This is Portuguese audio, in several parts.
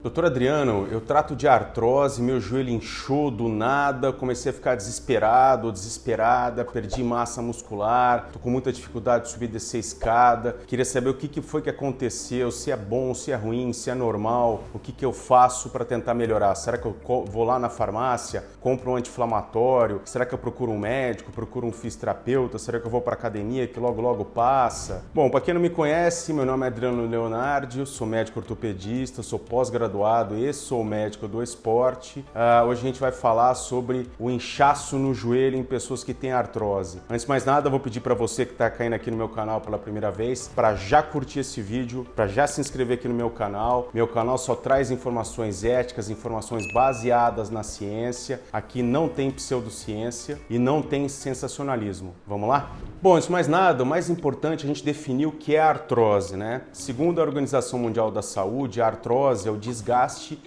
Doutor Adriano, eu trato de artrose, meu joelho inchou do nada, comecei a ficar desesperado ou desesperada, perdi massa muscular, tô com muita dificuldade de subir e descer a escada. Queria saber o que foi que aconteceu, se é bom, se é ruim, se é normal, o que eu faço para tentar melhorar. Será que eu vou lá na farmácia, compro um anti-inflamatório? Será que eu procuro um médico, procuro um fisioterapeuta? Será que eu vou para academia que logo passa? Bom, para quem não me conhece, meu nome é Adriano Leonardi, eu sou médico ortopedista, sou pós-graduado e sou médico do esporte. Hoje a gente vai falar sobre o inchaço no joelho em pessoas que têm artrose. Antes de mais nada, eu vou pedir para você que está caindo aqui no meu canal pela primeira vez, para já curtir esse vídeo, para já se inscrever aqui no meu canal. Meu canal só traz informações éticas, informações baseadas na ciência. Aqui não tem pseudociência e não tem sensacionalismo. Vamos lá? Bom, antes de mais nada, o mais importante é a gente definir o que é artrose, né? Segundo a Organização Mundial da Saúde, a artrose é o desgaste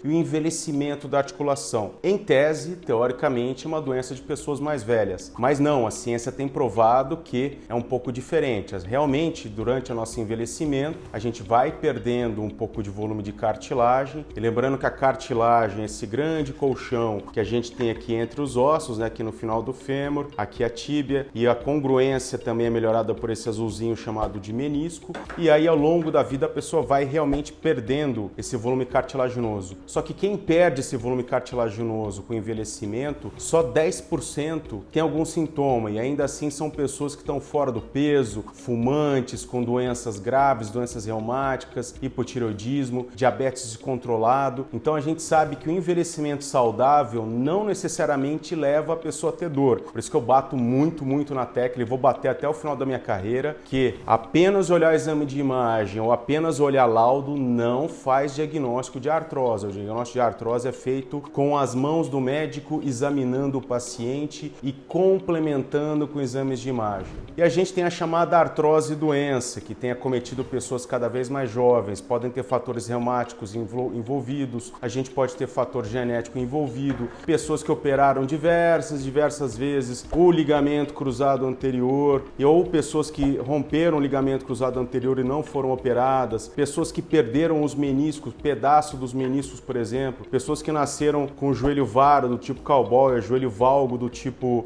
e o envelhecimento da articulação. Em tese, teoricamente, é uma doença de pessoas mais velhas. Mas não, a ciência tem provado que é um pouco diferente. Realmente, durante o nosso envelhecimento, a gente vai perdendo um pouco de volume de cartilagem. E lembrando que a cartilagem é esse grande colchão que a gente tem aqui entre os ossos, né? Aqui no final do fêmur, aqui a tíbia, e a congruência também é melhorada por esse azulzinho chamado de menisco. E aí, ao longo da vida, a pessoa vai realmente perdendo esse volume cartilaginoso. Só que quem perde esse volume cartilaginoso com envelhecimento, só 10% tem algum sintoma, e ainda assim são pessoas que estão fora do peso, fumantes, com doenças graves, doenças reumáticas, hipotireoidismo, diabetes descontrolado. Então a gente sabe que o envelhecimento saudável não necessariamente leva a pessoa a ter dor. Por isso que eu bato muito na tecla e vou bater até o final da minha carreira, que apenas olhar exame de imagem ou apenas olhar laudo não faz diagnóstico de artrose. O diagnóstico de artrose é feito com as mãos do médico examinando o paciente e complementando com exames de imagem. E a gente tem a chamada artrose doença, que tem acometido pessoas cada vez mais jovens. Podem ter fatores reumáticos envolvidos, a gente pode ter fator genético envolvido, pessoas que operaram diversas vezes o ligamento cruzado anterior, ou pessoas que romperam o ligamento cruzado anterior e não foram operadas, pessoas que perderam os meniscos, pedaço dos meniscos, por exemplo, pessoas que nasceram com o joelho vara do tipo cowboy, joelho valgo do tipo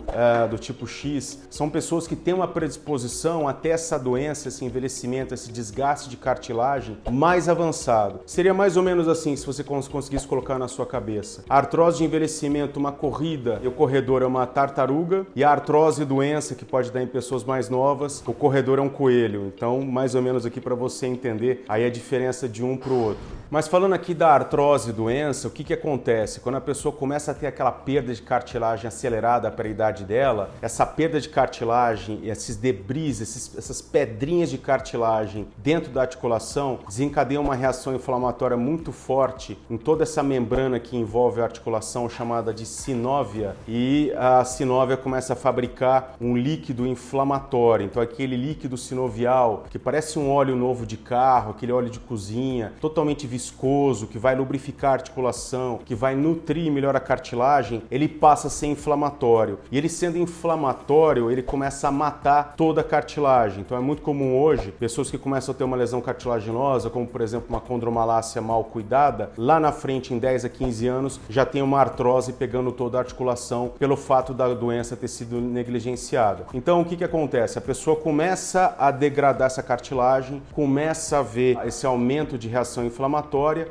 X, são pessoas que têm uma predisposição até essa doença, esse envelhecimento, esse desgaste de cartilagem mais avançado. Seria mais ou menos assim, se você conseguisse colocar na sua cabeça. A artrose de envelhecimento, uma corrida, e o corredor é uma tartaruga, e a artrose doença, que pode dar em pessoas mais novas, o corredor é um coelho. Então, mais ou menos aqui para você entender aí a diferença de um para o outro. Mas falando aqui da artrose doença, o que acontece? Quando a pessoa começa a ter aquela perda de cartilagem acelerada para a idade dela, essa perda de cartilagem, esses debris, essas pedrinhas de cartilagem dentro da articulação desencadeiam uma reação inflamatória muito forte em toda essa membrana que envolve a articulação, chamada de sinóvia, e a sinóvia começa a fabricar um líquido inflamatório. Então aquele líquido sinovial, que parece um óleo novo de carro, aquele óleo de cozinha, totalmente viscoso, que vai lubrificar a articulação, que vai nutrir melhor a cartilagem, ele passa a ser inflamatório. E ele sendo inflamatório, ele começa a matar toda a cartilagem. Então é muito comum hoje, pessoas que começam a ter uma lesão cartilaginosa, como por exemplo uma condromalácia mal cuidada, lá na frente, em 10 a 15 anos, já tem uma artrose pegando toda a articulação pelo fato da doença ter sido negligenciada. Então o que acontece? A pessoa começa a degradar essa cartilagem, começa a ver esse aumento de reação inflamatória,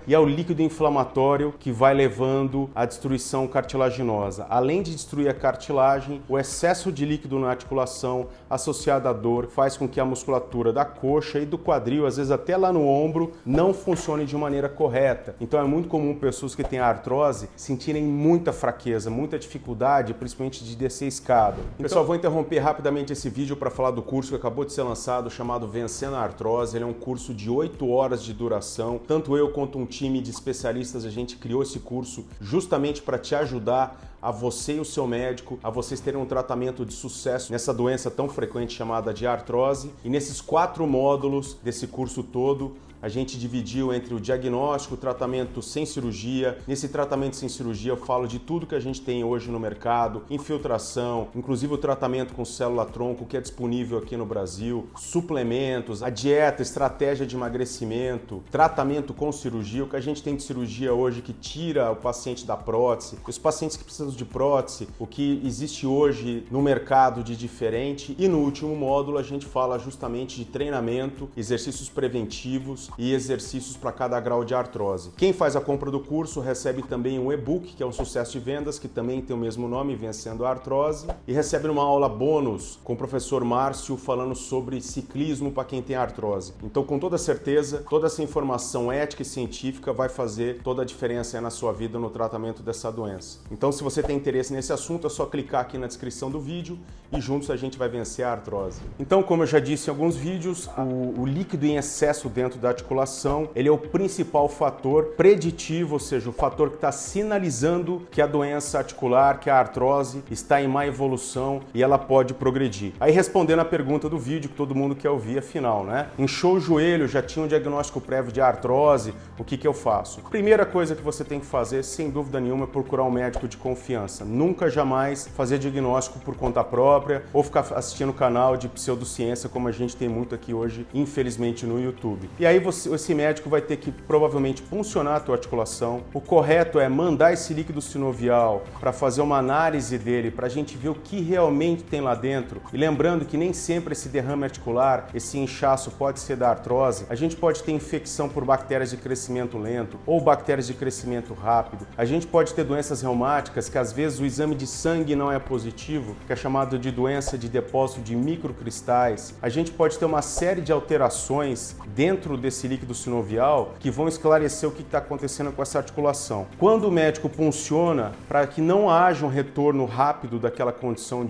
e é o líquido inflamatório que vai levando à destruição cartilaginosa. Além de destruir a cartilagem, o excesso de líquido na articulação associado à dor faz com que a musculatura da coxa e do quadril, às vezes até lá no ombro, não funcione de maneira correta. Então é muito comum pessoas que têm artrose sentirem muita fraqueza, muita dificuldade, principalmente de descer a escada. Pessoal, vou interromper rapidamente esse vídeo para falar do curso que acabou de ser lançado, chamado Vencendo a Artrose. Ele é um curso de 8 horas de duração. Tanto eu quanto um time de especialistas, a gente criou esse curso justamente para te ajudar a você e o seu médico, a vocês terem um tratamento de sucesso nessa doença tão frequente chamada de artrose. E nesses 4 módulos desse curso todo, a gente dividiu entre o diagnóstico, o tratamento sem cirurgia. Nesse tratamento sem cirurgia eu falo de tudo que a gente tem hoje no mercado, infiltração, inclusive o tratamento com célula-tronco que é disponível aqui no Brasil, suplementos, a dieta, estratégia de emagrecimento, tratamento com cirurgia, o que a gente tem de cirurgia hoje que tira o paciente da prótese, os pacientes que precisam de prótese, o que existe hoje no mercado de diferente, e no último módulo a gente fala justamente de treinamento, exercícios preventivos e exercícios para cada grau de artrose. Quem faz a compra do curso recebe também um e-book, que é um sucesso de vendas, que também tem o mesmo nome, Vencendo a Artrose, e recebe uma aula bônus com o professor Márcio falando sobre ciclismo para quem tem artrose. Então, com toda certeza, toda essa informação ética e científica vai fazer toda a diferença na sua vida no tratamento dessa doença. Então, se você tem interesse nesse assunto, é só clicar aqui na descrição do vídeo e juntos a gente vai vencer a artrose. Então, como eu já disse em alguns vídeos, o líquido em excesso dentro da articulação, ele é o principal fator preditivo, ou seja, o fator que está sinalizando que a doença articular, que a artrose, está em má evolução e ela pode progredir. Aí, respondendo a pergunta do vídeo que todo mundo quer ouvir, afinal, né? Inchou o joelho, já tinha um diagnóstico prévio de artrose, o que eu faço? Primeira coisa que você tem que fazer, sem dúvida nenhuma, é procurar um médico de confiança. Nunca, jamais fazer diagnóstico por conta própria ou ficar assistindo canal de pseudociência, como a gente tem muito aqui hoje, infelizmente, no YouTube. E aí esse médico vai ter que provavelmente puncionar a tua articulação. O correto é mandar esse líquido sinovial para fazer uma análise dele, para a gente ver o que realmente tem lá dentro. E lembrando que nem sempre esse derrame articular, esse inchaço pode ser da artrose. A gente pode ter infecção por bactérias de crescimento lento ou bactérias de crescimento rápido. A gente pode ter doenças reumáticas que às vezes o exame de sangue não é positivo, que é chamado de doença de depósito de microcristais. A gente pode ter uma série de alterações dentro desse líquido sinovial que vão esclarecer o que está acontecendo com essa articulação. Quando o médico punciona, para que não haja um retorno rápido daquela condição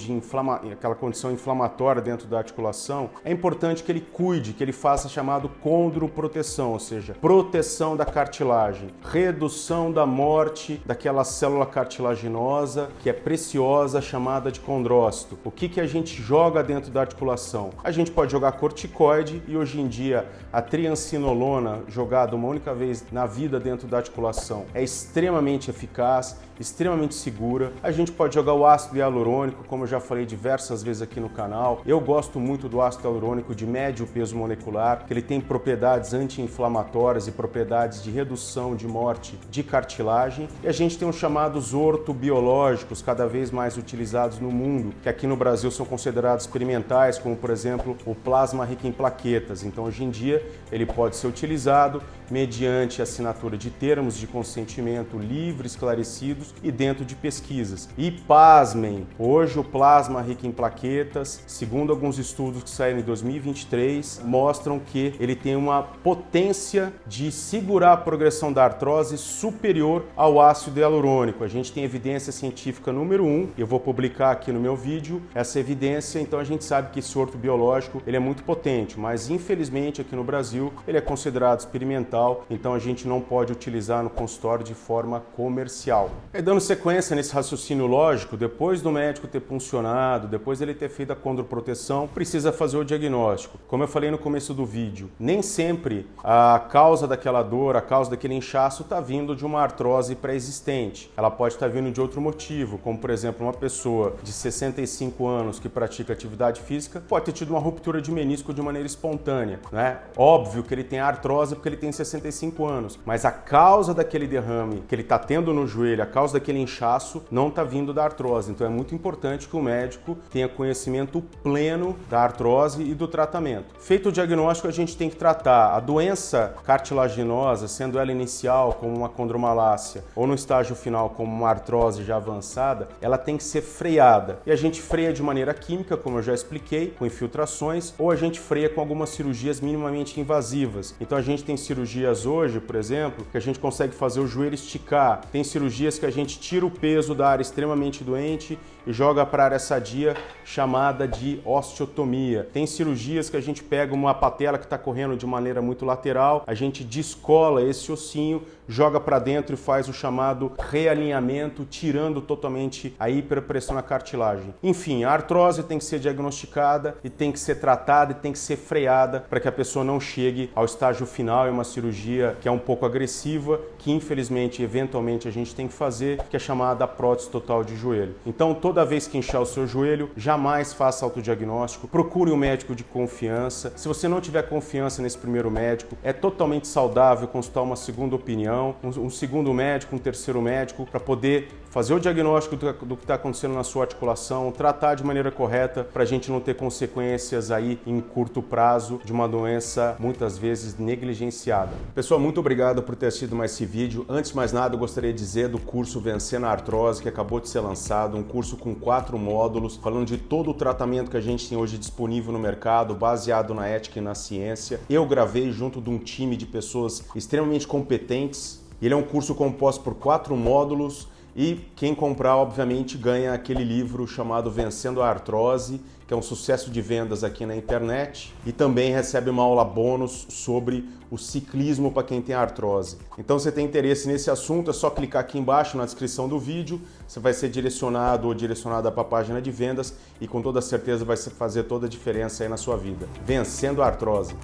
inflamatória dentro da articulação, é importante que ele cuide, que ele faça chamado condroproteção, ou seja, proteção da cartilagem, redução da morte daquela célula cartilaginosa que é preciosa, chamada de condrócito. O que a gente joga dentro da articulação? A gente pode jogar corticoide e hoje em dia a triancinolona jogada uma única vez na vida dentro da articulação é extremamente eficaz, extremamente segura. A gente pode jogar o ácido hialurônico, como eu já falei diversas vezes aqui no canal. Eu gosto muito do ácido hialurônico de médio peso molecular, que ele tem propriedades anti-inflamatórias e propriedades de redução de morte de cartilagem. E a gente tem os chamados ortobiológicos, cada vez mais utilizados no mundo, que aqui no Brasil são considerados experimentais, como por exemplo o plasma rico em plaquetas. Então hoje em dia ele pode ser utilizado mediante assinatura de termos de consentimento livre, esclarecidos e dentro de pesquisas. E pasmem, hoje o plasma rico em plaquetas, segundo alguns estudos que saíram em 2023, mostram que ele tem uma potência de segurar a progressão da artrose superior ao ácido hialurônico. A gente tem evidência científica número 1, eu vou publicar aqui no meu vídeo essa evidência, então a gente sabe que esse ortobiológico ele é muito potente, mas infelizmente aqui no Brasil ele é considerado experimental, então a gente não pode utilizar no consultório de forma comercial. E dando sequência nesse raciocínio lógico, depois do médico ter puncionado, depois ele ter feito a condroproteção, precisa fazer o diagnóstico. Como eu falei no começo do vídeo, nem sempre a causa daquela dor, a causa daquele inchaço está vindo de uma artrose pré-existente. Ela pode estar vindo de outro motivo, como por exemplo uma pessoa de 65 anos que pratica atividade física pode ter tido uma ruptura de menisco de maneira espontânea, né? Óbvio que ele tem artrose porque ele tem 65 anos, mas a causa daquele derrame que ele está tendo no joelho, a causa daquele inchaço não está vindo da artrose. Então é muito importante que o médico tenha conhecimento pleno da artrose e do tratamento. Feito o diagnóstico, a gente tem que tratar a doença cartilaginosa, sendo ela inicial como uma condromalácia ou no estágio final como uma artrose já avançada, ela tem que ser freada. E a gente freia de maneira química, como eu já expliquei, com infiltrações, ou a gente freia com algumas cirurgias minimamente invasivas. Então a gente tem cirurgias hoje, por exemplo, que a gente consegue fazer o joelho esticar. Tem cirurgias que a gente tira o peso da área extremamente doente e joga para a área sadia, chamada de osteotomia. Tem cirurgias que a gente pega uma patela que está correndo de maneira muito lateral, a gente descola esse ossinho, joga para dentro e faz o chamado realinhamento, tirando totalmente a hiperpressão na cartilagem. Enfim, a artrose tem que ser diagnosticada e tem que ser tratada e tem que ser freada para que a pessoa não chegue ao ao estágio final, é uma cirurgia que é um pouco agressiva, que infelizmente, eventualmente a gente tem que fazer, que é chamada prótese total de joelho. Então, toda vez que inchar o seu joelho, jamais faça autodiagnóstico, procure um médico de confiança. Se você não tiver confiança nesse primeiro médico, é totalmente saudável consultar uma segunda opinião, um segundo médico, um terceiro médico, para poder fazer o diagnóstico do que está acontecendo na sua articulação, tratar de maneira correta para a gente não ter consequências aí em curto prazo de uma doença muitas vezes negligenciada. Pessoal, muito obrigado por ter assistido mais esse vídeo. Antes de mais nada, eu gostaria de dizer do curso Vencendo a Artrose, que acabou de ser lançado, um curso com 4 módulos, falando de todo o tratamento que a gente tem hoje disponível no mercado, baseado na ética e na ciência. Eu gravei junto de um time de pessoas extremamente competentes. Ele é um curso composto por 4 módulos, e quem comprar, obviamente, ganha aquele livro chamado Vencendo a Artrose, que é um sucesso de vendas aqui na internet, e também recebe uma aula bônus sobre o ciclismo para quem tem artrose. Então, se você tem interesse nesse assunto, é só clicar aqui embaixo na descrição do vídeo, você vai ser direcionado ou direcionada para a página de vendas e com toda certeza vai fazer toda a diferença aí na sua vida. Vencendo a Artrose.